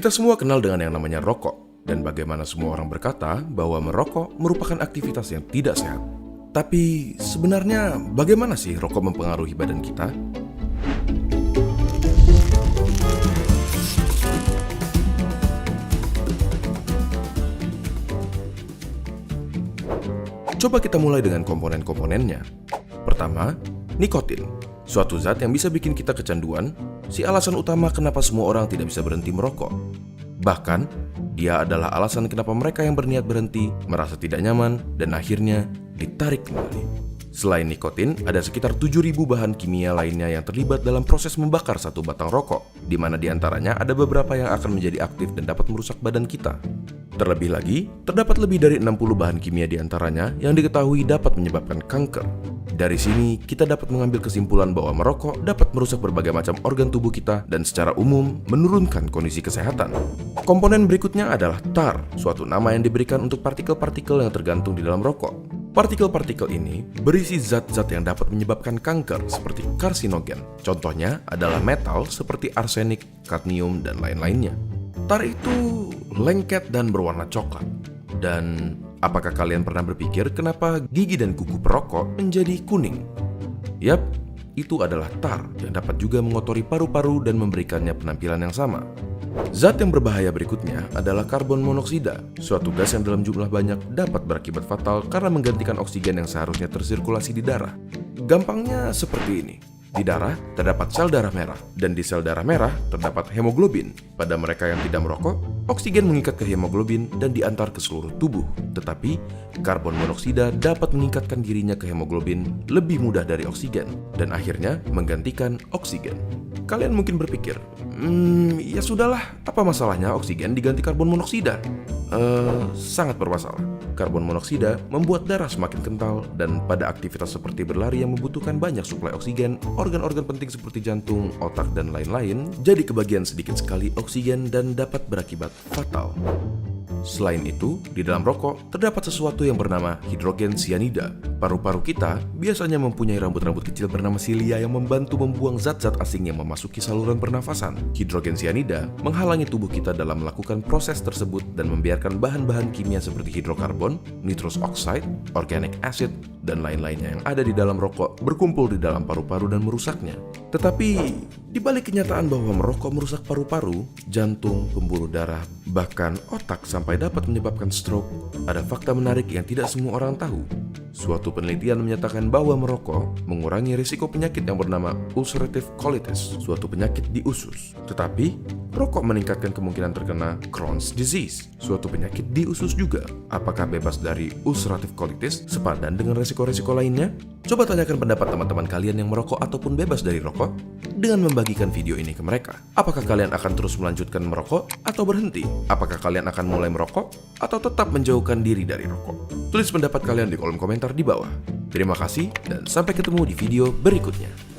Kita semua kenal dengan yang namanya rokok, dan bagaimana semua orang berkata bahwa merokok merupakan aktivitas yang tidak sehat. Tapi sebenarnya bagaimana sih rokok mempengaruhi badan kita? Coba kita mulai dengan komponen-komponennya. Pertama, nikotin. Suatu zat yang bisa bikin kita kecanduan, si alasan utama kenapa semua orang tidak bisa berhenti merokok. Bahkan, dia adalah alasan kenapa mereka yang berniat berhenti merasa tidak nyaman dan akhirnya ditarik kembali. Selain nikotin, ada sekitar 7.000 bahan kimia lainnya yang terlibat dalam proses membakar satu batang rokok, di mana diantaranya ada beberapa yang akan menjadi aktif dan dapat merusak badan kita. Terlebih lagi, terdapat lebih dari 60 bahan kimia diantaranya yang diketahui dapat menyebabkan kanker. Dari sini, kita dapat mengambil kesimpulan bahwa merokok dapat merusak berbagai macam organ tubuh kita dan secara umum menurunkan kondisi kesehatan. Komponen berikutnya adalah tar, suatu nama yang diberikan untuk partikel-partikel yang tergantung di dalam rokok. Partikel-partikel ini berisi zat-zat yang dapat menyebabkan kanker seperti karsinogen. Contohnya adalah metal seperti arsenik, kadmium, dan lain-lainnya. Tar itu lengket dan berwarna coklat. Dan apakah kalian pernah berpikir kenapa gigi dan kuku perokok menjadi kuning? Yap, itu adalah tar yang dapat juga mengotori paru-paru dan memberikannya penampilan yang sama. Zat yang berbahaya berikutnya adalah karbon monoksida, suatu gas yang dalam jumlah banyak dapat berakibat fatal karena menggantikan oksigen yang seharusnya tersirkulasi di darah. Gampangnya seperti ini. Di darah terdapat sel darah merah, dan di sel darah merah terdapat hemoglobin. Pada mereka yang tidak merokok, oksigen mengikat ke hemoglobin dan diantar ke seluruh tubuh. Tetapi, karbon monoksida dapat meningkatkan dirinya ke hemoglobin lebih mudah dari oksigen, dan akhirnya menggantikan oksigen. Kalian mungkin berpikir, ya sudahlah, apa masalahnya oksigen diganti karbon monoksida? Sangat bermasalah. Karbon monoksida membuat darah semakin kental dan pada aktivitas seperti berlari yang membutuhkan banyak suplai oksigen, organ-organ penting seperti jantung, otak, dan lain-lain jadi kebagian sedikit sekali oksigen dan dapat berakibat fatal. Selain itu, di dalam rokok terdapat sesuatu yang bernama hidrogen cyanida. Paru-paru kita biasanya mempunyai rambut-rambut kecil bernama silia yang membantu membuang zat-zat asing yang memasuki saluran pernafasan. Hidrogen cyanida menghalangi tubuh kita dalam melakukan proses tersebut dan membiarkan bahan-bahan kimia seperti hidrokarbon, nitrous oxide, organic acid, dan lain-lainnya yang ada di dalam rokok berkumpul di dalam paru-paru dan merusaknya. Tetapi, di balik kenyataan bahwa merokok merusak paru-paru, jantung, pembuluh darah, bahkan otak sampai dapat menyebabkan stroke, ada fakta menarik yang tidak semua orang tahu. Suatu penelitian menyatakan bahwa merokok mengurangi risiko penyakit yang bernama ulcerative colitis, suatu penyakit di usus. Tetapi, rokok meningkatkan kemungkinan terkena Crohn's disease, suatu penyakit di usus juga. Apakah bebas dari ulcerative colitis sepadan dengan risiko-risiko lainnya? Coba tanyakan pendapat teman-teman kalian yang merokok ataupun bebas dari rokok dengan membagikan video ini ke mereka. Apakah kalian akan terus melanjutkan merokok atau berhenti? Apakah kalian akan mulai merokok atau tetap menjauhkan diri dari rokok? Tulis pendapat kalian di kolom komentar di bawah. Terima kasih dan sampai ketemu di video berikutnya.